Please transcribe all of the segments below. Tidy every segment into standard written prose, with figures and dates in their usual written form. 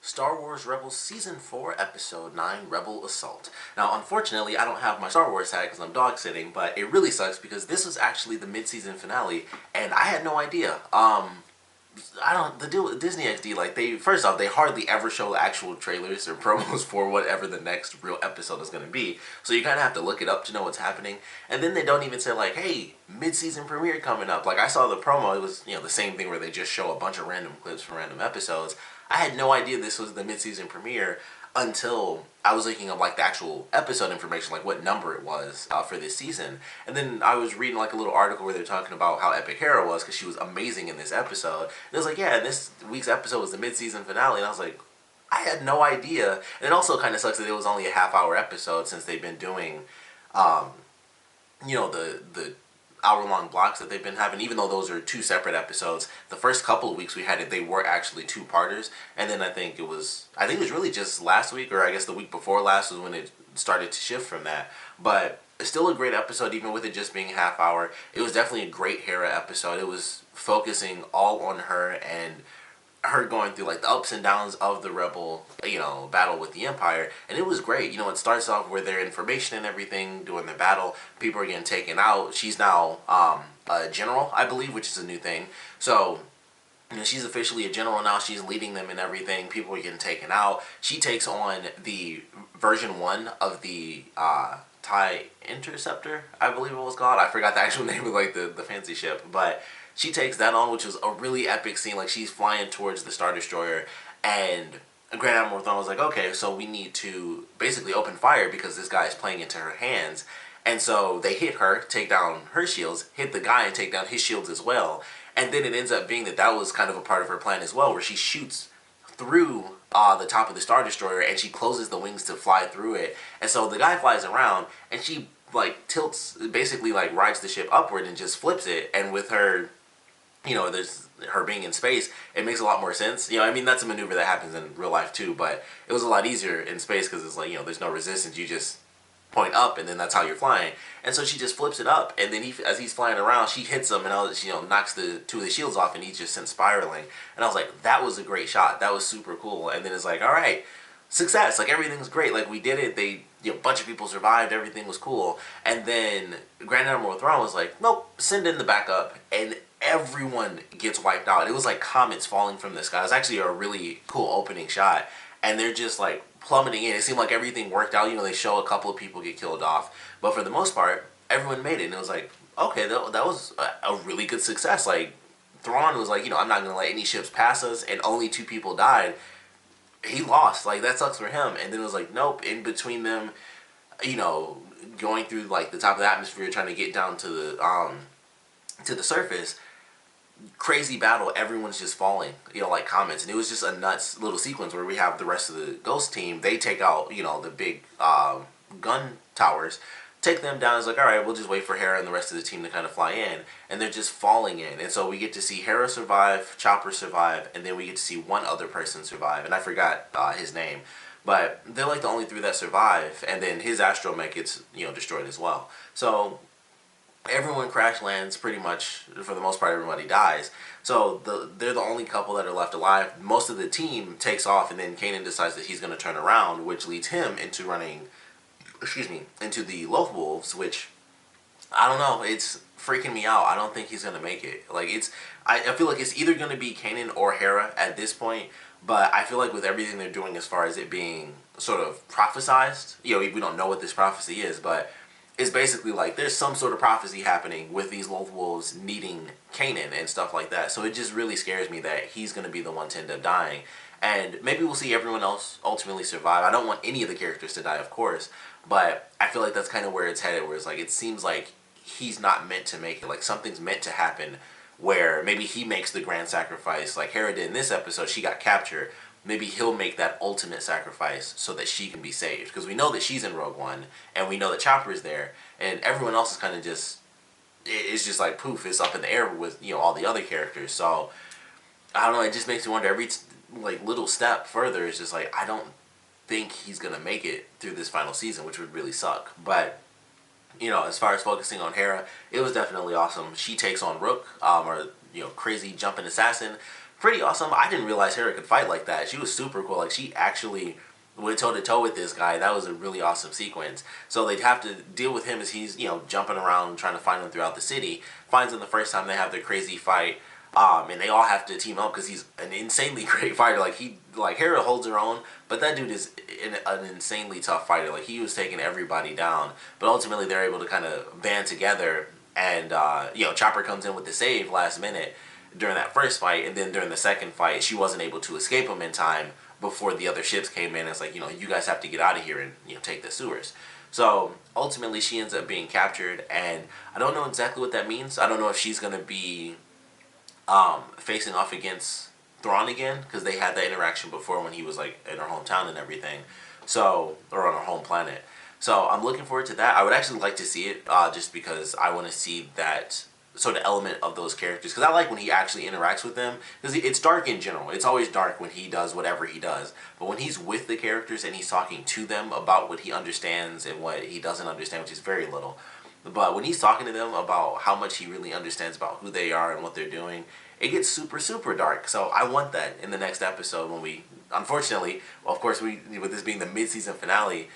Star Wars Rebels Season 4, Episode 9, Rebel Assault. Now, unfortunately, I don't have my Star Wars hat because I'm dog sitting, but it really sucks because this was actually the mid-season finale, and I had no idea. The deal with Disney XD, like, first off, they hardly ever show actual trailers or promos for whatever the next real episode is going to be, so you kind of have to look it up to know what's happening, and then they don't even say, like, hey, mid-season premiere coming up. Like, I saw the promo, it was, the same thing where they just show a bunch of random clips from random episodes. I had no idea this was the mid-season premiere until I was looking up, like, the actual episode information, like what number it was for this season. And then I was reading, like, a little article where they're talking about how epic Hera was because she was amazing in this episode. And it was like, yeah, this week's episode was the mid-season finale. And I was like, I had no idea. And it also kind of sucks that it was only a half-hour episode since they've been doing, the hour-long blocks that they've been having, even though those are two separate episodes. The first couple of weeks we had it, they were actually two-parters, and then I think it was really just last week, or I guess the week before last was when it started to shift from that. But it's still a great episode, even with it just being half hour. It was definitely a great Hera episode. It was focusing all on her and her going through, like, the ups and downs of the rebel, battle with the Empire, and it was great. It starts off with their information and everything during the battle. People are getting taken out. She's now a general, I believe, which is a new thing. So, she's officially a general now. She's leading them and everything. People are getting taken out. She takes on the version 1 of the TIE Interceptor, I believe it was called. I forgot the actual name of, like, the fancy ship, but she takes that on, which was a really epic scene. Like, she's flying towards the Star Destroyer, and Grand Admiral Thrawn was like, okay, so we need to basically open fire because this guy is playing into her hands. And so they hit her, take down her shields, hit the guy and take down his shields as well. And then it ends up being that was kind of a part of her plan as well, where she shoots through the top of the Star Destroyer and she closes the wings to fly through it. And so the guy flies around and she, like, tilts, basically, like, rides the ship upward and just flips it. And with her, there's her being in space, it makes a lot more sense. That's a maneuver that happens in real life too, but it was a lot easier in space because it's like, there's no resistance. You just point up and then that's how you're flying. And so she just flips it up, and then as he's flying around, she hits him and knocks two of the shields off, and he's just sent spiraling. And I was like, that was a great shot. That was super cool. And then it's like, all right, success. Like, everything's great. Like, we did it. A bunch of people survived. Everything was cool. And then Grand Admiral Thrawn was like, nope, send in the backup. And everyone gets wiped out. It was like comets falling from the sky. It was actually a really cool opening shot. And they're just, like, plummeting in. It seemed like everything worked out. They show a couple of people get killed off. But for the most part, everyone made it. And it was like, okay, that was a really good success. Like, Thrawn was like, I'm not going to let any ships pass us. And only 2 people died. He lost. Like, that sucks for him. And then it was like, nope, in between them, going through, like, the top of the atmosphere, trying to get down to the surface, crazy battle, everyone's just falling, like comets. And it was just a nuts little sequence where we have the rest of the Ghost team. They take out, the big gun towers, take them down. It's like, all right, we'll just wait for Hera and the rest of the team to kind of fly in, and they're just falling in. And so we get to see Hera survive, Chopper survive, and then we get to see one other person survive, and I forgot his name, but they're like the only 3 that survive. And then his astromech gets destroyed as well. So everyone crash lands pretty much. For the most part, everybody dies. So they're the only couple that are left alive. Most of the team takes off, and then Kanan decides that he's going to turn around, which leads him into running, into the Lothal, which, I don't know, it's freaking me out. I don't think he's going to make it. Like, I feel like it's either going to be Kanan or Hera at this point, but I feel like with everything they're doing as far as it being sort of prophesized, we don't know what this prophecy is, but it's basically like there's some sort of prophecy happening with these Lothwolves needing Kanan and stuff like that. So it just really scares me that he's going to be the one to end up dying. And maybe we'll see everyone else ultimately survive. I don't want any of the characters to die, of course, but I feel like that's kind of where it's headed, where it's like, it seems like he's not meant to make it. Like, something's meant to happen where maybe he makes the grand sacrifice like Hera did in this episode. She got captured. Maybe he'll make that ultimate sacrifice so that she can be saved. Because we know that she's in Rogue One, and we know that Chopper is there, and everyone else is kind of just, it's just like poof, it's up in the air with, all the other characters. So, I don't know, it just makes me wonder, every, like, little step further is just like, I don't think he's going to make it through this final season, which would really suck. But, as far as focusing on Hera, it was definitely awesome. She takes on Rook, crazy jumping assassin. pretty awesome. I didn't realize Hera could fight like that. She was super cool. Like, she actually went toe to toe with this guy. That was a really awesome sequence. So they'd have to deal with him as he's, jumping around trying to find them throughout the city. Finds them the first time they have their crazy fight. And they all have to team up because he's an insanely great fighter. Like Hera holds her own, but that dude is an insanely tough fighter. Like, he was taking everybody down, but ultimately they're able to kind of band together. And Chopper comes in with the save last minute during that first fight, and then during the second fight, she wasn't able to escape him in time before the other ships came in. It's like, you guys have to get out of here and take the sewers. So ultimately, she ends up being captured, and I don't know exactly what that means. I don't know if she's gonna be facing off against Thrawn again, because they had that interaction before when he was like in her hometown and everything, or on her home planet. So I'm looking forward to that. I would actually like to see it, just because I want to see that sort of element of those characters, because I like when he actually interacts with them, because it's dark in general. It's always dark when he does whatever he does, but when he's with the characters and he's talking to them about what he understands and what he doesn't understand, which is very little, but when he's talking to them about how much he really understands about who they are and what they're doing, it gets super, super dark. So I want that in the next episode when we, unfortunately, well, of course, with this being the mid-season finale,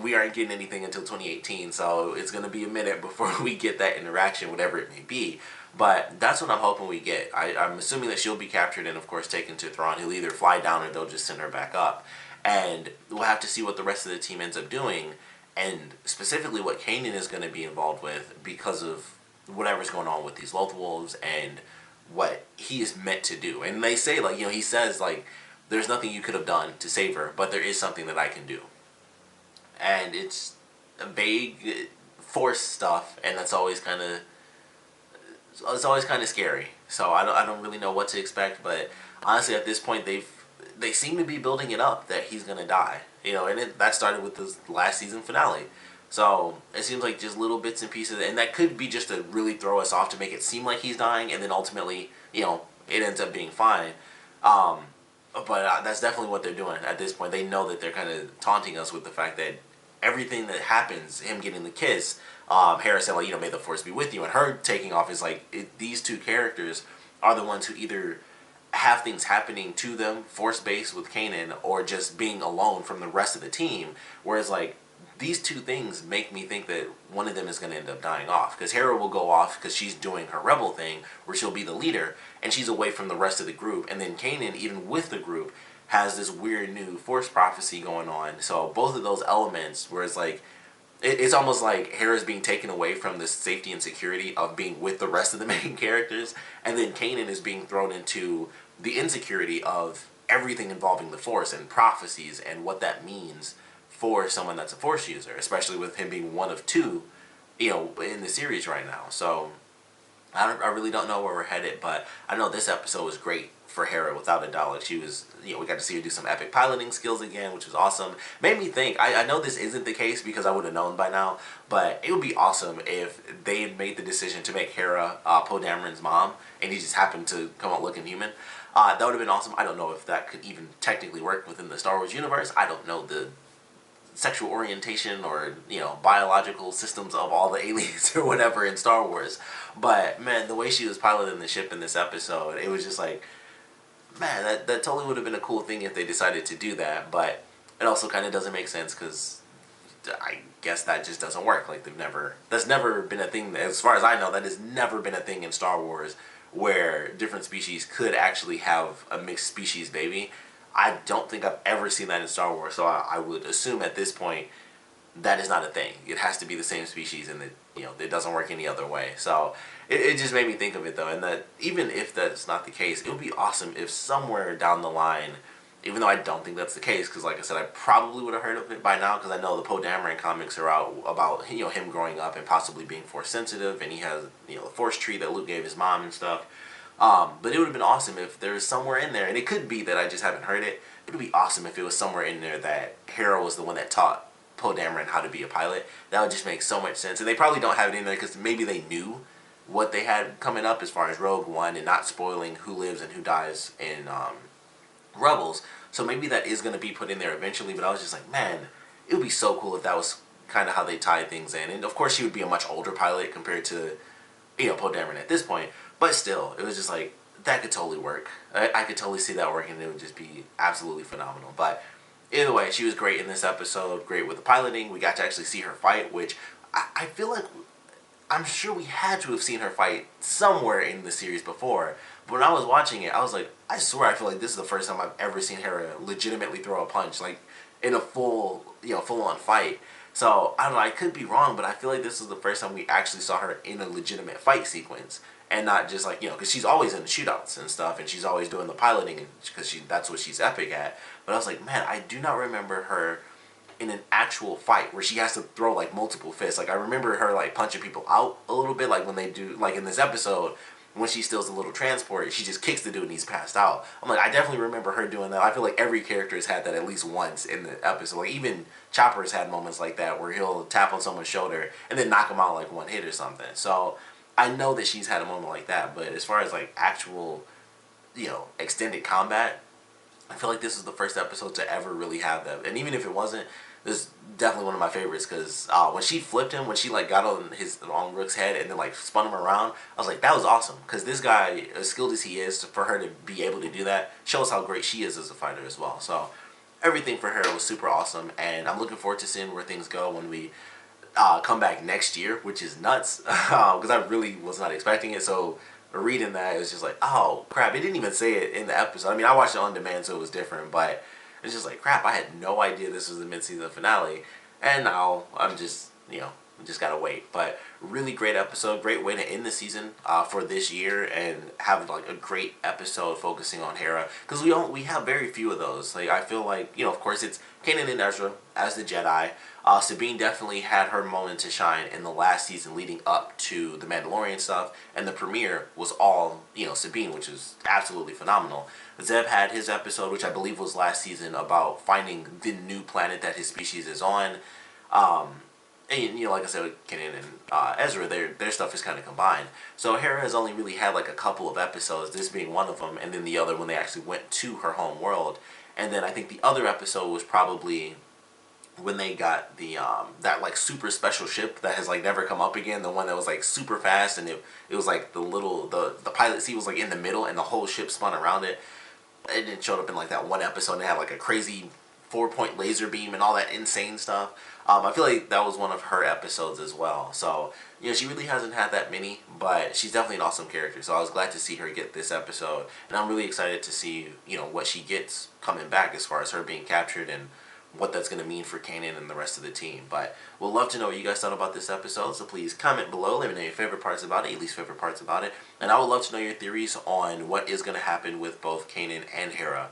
we aren't getting anything until 2018, so it's going to be a minute before we get that interaction, whatever it may be. But that's what I'm hoping we get. I'm assuming that she'll be captured and, of course, taken to Thrawn. He'll either fly down or they'll just send her back up. And we'll have to see what the rest of the team ends up doing, and specifically what Kanan is going to be involved with because of whatever's going on with these Lothwolves and what he is meant to do. And they say, like, he says, like, there's nothing you could have done to save her, but there is something that I can do. And it's a vague force stuff, and it's always kind of scary. So I don't really know what to expect, but honestly at this point they seem to be building it up that he's gonna die. And that started with this last season finale. So it seems like just little bits and pieces, and that could be just to really throw us off to make it seem like he's dying, and then ultimately, it ends up being fine. But that's definitely what they're doing at this point. They know that they're kind of taunting us with the fact that everything that happens, him getting the kiss, Hera said, like, may the force be with you, and her taking off is like, these two characters are the ones who either have things happening to them, force-based with Kanan, or just being alone from the rest of the team, whereas, like, these two things make me think that one of them is going to end up dying off, because Hera will go off because she's doing her rebel thing where she'll be the leader and she's away from the rest of the group, and then Kanan, even with the group, has this weird new force prophecy going on. So both of those elements, where it's like, it's almost like Hera's being taken away from the safety and security of being with the rest of the main characters, and then Kanan is being thrown into the insecurity of everything involving the force and prophecies and what that means for someone that's a force user, especially with him being one of two, in the series right now. So I really don't know where we're headed, but I know this episode was great for Hera, without a doubt. Like, she was, we got to see her do some epic piloting skills again, which was awesome. Made me think, I know this isn't the case because I would have known by now, but it would be awesome if they had made the decision to make Hera Poe Dameron's mom, and he just happened to come out looking human. That would have been awesome. I don't know if that could even technically work within the Star Wars universe. I don't know the sexual orientation or biological systems of all the aliens or whatever in Star Wars, but man, the way she was piloting the ship in this episode, it was just like, man, that totally would have been a cool thing if they decided to do that. But it also kind of doesn't make sense because I guess that just doesn't work. Like, that's never been a thing, as far as I know, that has never been a thing in Star Wars where different species could actually have a mixed species baby. I don't think I've ever seen that in Star Wars, so I would assume at this point that is not a thing. It has to be the same species, and it doesn't work any other way. So it just made me think of it, though, and that even if that's not the case, it would be awesome if somewhere down the line, even though I don't think that's the case, because like I said, I probably would have heard of it by now, because I know the Poe Dameron comics are out about him growing up and possibly being force sensitive, and he has the force tree that Luke gave his mom and stuff. But it would have been awesome if there was somewhere in there, and it could be that I just haven't heard it. It would be awesome if it was somewhere in there that Hera was the one that taught Poe Dameron how to be a pilot. That would just make so much sense. And they probably don't have it in there because maybe they knew what they had coming up as far as Rogue One and not spoiling who lives and who dies in Rebels. So maybe that is going to be put in there eventually, but I was just like, man, it would be so cool if that was kind of how they tied things in. And of course she would be a much older pilot compared to Poe Dameron at this point. But still, it was just like, that could totally work. I could totally see that working, and it would just be absolutely phenomenal. But either way, she was great in this episode, great with the piloting. We got to actually see her fight, which I feel like I'm sure we had to have seen her fight somewhere in the series before. But when I was watching it, I was like, I swear I feel like this is the first time I've ever seen Hera legitimately throw a punch, like in a full on fight. So I don't know, I could be wrong, but I feel like this is the first time we actually saw her in a legitimate fight sequence. And not just like, because she's always in the shootouts and stuff, and she's always doing the piloting, because that's what she's epic at. But I was like, man, I do not remember her in an actual fight where she has to throw like multiple fists. Like I remember her like punching people out a little bit, like when they do, like in this episode when she steals a little transport, she just kicks the dude and he's passed out. I'm like, I definitely remember her doing that. I feel like every character has had that at least once in the episode. Like even Chopper's had moments like that where he'll tap on someone's shoulder and then knock him out like one hit or something. So I know that she's had a moment like that, but as far as like actual, extended combat, I feel like this is the first episode to ever really have that. And even if it wasn't, this is definitely one of my favorites because when she flipped him, when she like got on Rook's head and then like spun him around, I was like, that was awesome. Because this guy, as skilled as he is, for her to be able to do that shows how great she is as a fighter as well. So everything for her was super awesome, and I'm looking forward to seeing where things go when we come back next year, which is nuts because I really was not expecting it. So reading that, it was just like, oh crap, it didn't even say it in the episode. I mean, I watched it on demand, so it was different, but it's just like, crap, I had no idea this was the mid-season finale, and now I'm just, just gotta wait. But really great episode, great way to end the season for this year, and have like a great episode focusing on Hera, because we have very few of those. Like I feel like, of course it's Kanan and Ezra as the Jedi. Sabine definitely had her moment to shine in the last season leading up to the Mandalorian stuff, and the premiere was all, Sabine, which is absolutely phenomenal. Zeb had his episode, which I believe was last season, about finding the new planet that his species is on. And, like I said, with Kanan and Ezra, their stuff is kind of combined. So Hera has only really had like a couple of episodes, this being one of them, and then the other when they actually went to her home world. And then I think the other episode was probably when they got the that like super special ship that has like never come up again, the one that was like super fast, and it was like the pilot seat was like in the middle and the whole ship spun around it. It showed up in like that one episode, and they had like a crazy 4-point laser beam and all that insane stuff. I feel like that was one of her episodes as well. So she really hasn't had that many, but she's definitely an awesome character. So I was glad to see her get this episode, and I'm really excited to see what she gets coming back as far as her being captured and what that's going to mean for Kanan and the rest of the team. But we'll love to know what you guys thought about this episode, so please comment below. Let me know your favorite parts about it, your least favorite parts about it, and I would love to know your theories on what is going to happen with both Kanan and Hera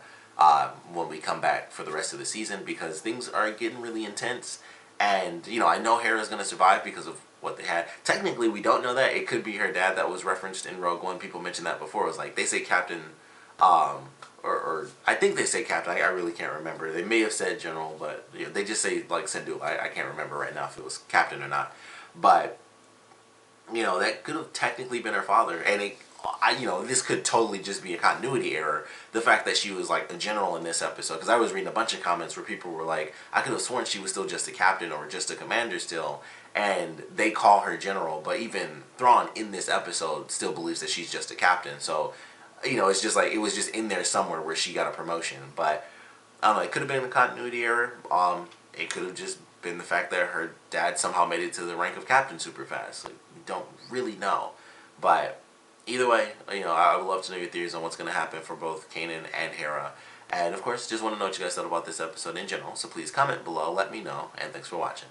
when we come back for the rest of the season, because things are getting really intense. And I know Hera's going to survive because of what they had. Technically, we don't know that. It could be her dad that was referenced in Rogue One. People mentioned that before. It was like they say Captain, or I think they say Captain. I really can't remember. They may have said General, but they just say like Sendu. I can't remember right now if it was Captain or not. But that could have technically been her father, and this could totally just be a continuity error. The fact that she was like a general in this episode, because I was reading a bunch of comments where people were like, I could have sworn she was still just a captain or just a commander still, and they call her general. But even Thrawn in this episode still believes that she's just a captain. So it's just like it was just in there somewhere where she got a promotion. But I don't know, it could have been a continuity error. It could have just been the fact that her dad somehow made it to the rank of captain super fast. Like, we don't really know. But either way, I would love to know your theories on what's going to happen for both Kanan and Hera. And of course, just want to know what you guys thought about this episode in general. So please comment below, let me know, and thanks for watching.